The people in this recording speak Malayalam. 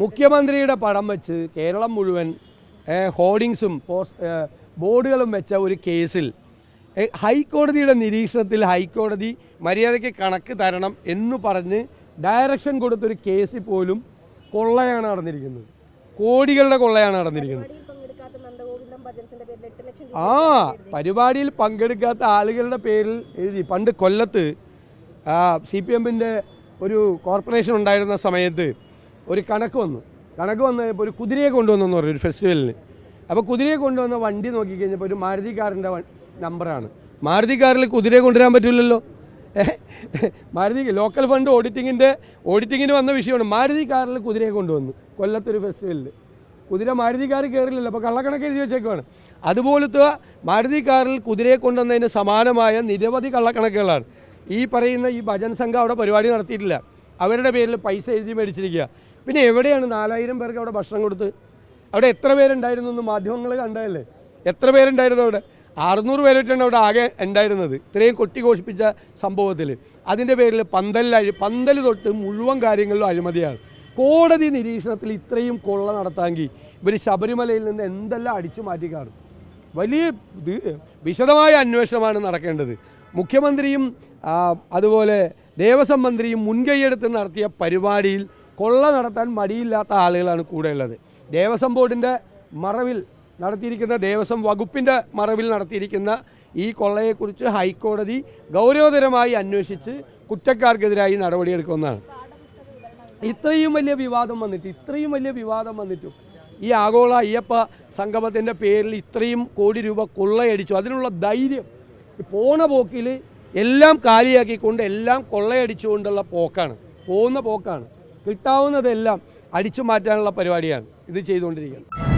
മുഖ്യമന്ത്രിയുടെ പടം വെച്ച് കേരളം മുഴുവൻ ഹോർഡിങ്സും ബോർഡുകളും വെച്ച ഒരു കേസിൽ ഹൈക്കോടതിയുടെ നിരീക്ഷണത്തിൽ ഹൈക്കോടതി മര്യാദയ്ക്ക് കണക്ക് തരണം എന്ന് പറഞ്ഞ് ഡയറക്ഷൻ കൊടുത്തൊരു കേസിൽ പോലും കൊള്ളയാണ് നടന്നിരിക്കുന്നത്. കോടികളുടെ കൊള്ളയാണ് നടന്നിരിക്കുന്നത്. പരിപാടിയിൽ പങ്കെടുക്കാത്ത ആളുകളുടെ പേരിൽ എഴുതി. പണ്ട് കൊല്ലത്ത് CPM-ൻ്റെ ഒരു കോർപ്പറേഷൻ ഉണ്ടായിരുന്ന സമയത്ത് ഒരു കണക്ക് വന്നപ്പോൾ ഒരു കുതിരയെ കൊണ്ടുവന്നെന്ന് പറഞ്ഞു ഒരു ഫെസ്റ്റിവലിന്. അപ്പോൾ കുതിരയെ കൊണ്ടുവന്ന വണ്ടി നോക്കിക്കഴിഞ്ഞപ്പോൾ ഒരു മാരുതി കാറിൻ്റെ നമ്പറാണ്. മാരുതി കാറിൽ കുതിരയെ കൊണ്ടുവരാൻ പറ്റില്ലല്ലോ. മാരുതി ലോക്കൽ ഫണ്ട് ഓഡിറ്റിങ്ങിന് വന്ന വിഷയമാണ്. മാരുതി കാറിൽ കുതിരയെ കൊണ്ടുവന്നു കൊല്ലത്തൊരു ഫെസ്റ്റിവലിൽ. കുതിര മാരുതി കാറിൽ കയറില്ലല്ലോ, അപ്പോൾ കള്ളക്കണക്ക് എഴുതി വെച്ചേക്കുവാണ്. അതുപോലത്തെ മാരുതി കാറിൽ കുതിരയെ കൊണ്ടുവന്നതിന് സമാനമായ നിരവധി കള്ളക്കണക്കുകളാണ് ഈ പറയുന്ന ഈ ഭജൻ സംഘം അവിടെ പരിപാടി നടത്തിയിട്ടില്ല. അവരുടെ പേരിൽ പൈസ എഴുതി മേടിച്ചിരിക്കുക. പിന്നെ എവിടെയാണ് 4000 പേർക്ക് അവിടെ ഭക്ഷണം കൊടുത്ത്? അവിടെ എത്ര പേരുണ്ടായിരുന്നു എന്ന് മാധ്യമങ്ങൾ കണ്ടതല്ലേ? എത്ര പേരുണ്ടായിരുന്നു അവിടെ? 600 പേരായിട്ടാണ് അവിടെ ആകെ ഉണ്ടായിരുന്നത്. ഇത്രയും കൊട്ടിഘോഷിപ്പിച്ച സംഭവത്തിൽ അതിൻ്റെ പേരിൽ പന്തൽ തൊട്ട് മുഴുവൻ കാര്യങ്ങളിലും അഴിമതിയാണ്. കോടതി നിരീക്ഷണത്തിൽ ഇത്രയും കൊള്ള നടത്താമെങ്കിൽ ഇവർ ശബരിമലയിൽ നിന്ന് എന്തെല്ലാം അടിച്ചു മാറ്റി കാണും. വലിയ വിശദമായ അന്വേഷണമാണ് നടക്കേണ്ടത്. മുഖ്യമന്ത്രിയും അതുപോലെ ദേവസ്വം മന്ത്രിയും മുൻകൈയെടുത്ത് നടത്തിയ പരിപാടിയിൽ കൊള്ള നടത്താൻ മടിയില്ലാത്ത ആളുകളാണ് കൂടെയുള്ളത്. ദേവസ്വം ബോർഡിൻ്റെ മറവിൽ നടത്തിയിരിക്കുന്ന, ദേവസ്വം വകുപ്പിൻ്റെ മറവിൽ നടത്തിയിരിക്കുന്ന ഈ കൊള്ളയെക്കുറിച്ച് ഹൈക്കോടതി ഗൗരവതരമായി അന്വേഷിച്ച് കുറ്റക്കാർക്കെതിരായി നടപടിയെടുക്കുമെന്നാണ്. ഇത്രയും വലിയ വിവാദം വന്നിട്ടും ഈ ആഗോള അയ്യപ്പ സംഗമത്തിൻ്റെ പേരിൽ ഇത്രയും കോടി രൂപ കൊള്ളയടിച്ചു. അതിനുള്ള ധൈര്യം പോണ പോക്കിൽ എല്ലാം കാലിയാക്കിക്കൊണ്ട് എല്ലാം കൊള്ളയടിച്ചുകൊണ്ടുള്ള പോകുന്ന പോക്കാണ്. കിട്ടാവുന്നതെല്ലാം അടിച്ചു മാറ്റാനുള്ള പരിപാടിയാണ് ഇത് ചെയ്തുകൊണ്ടിരിക്കുന്നത്.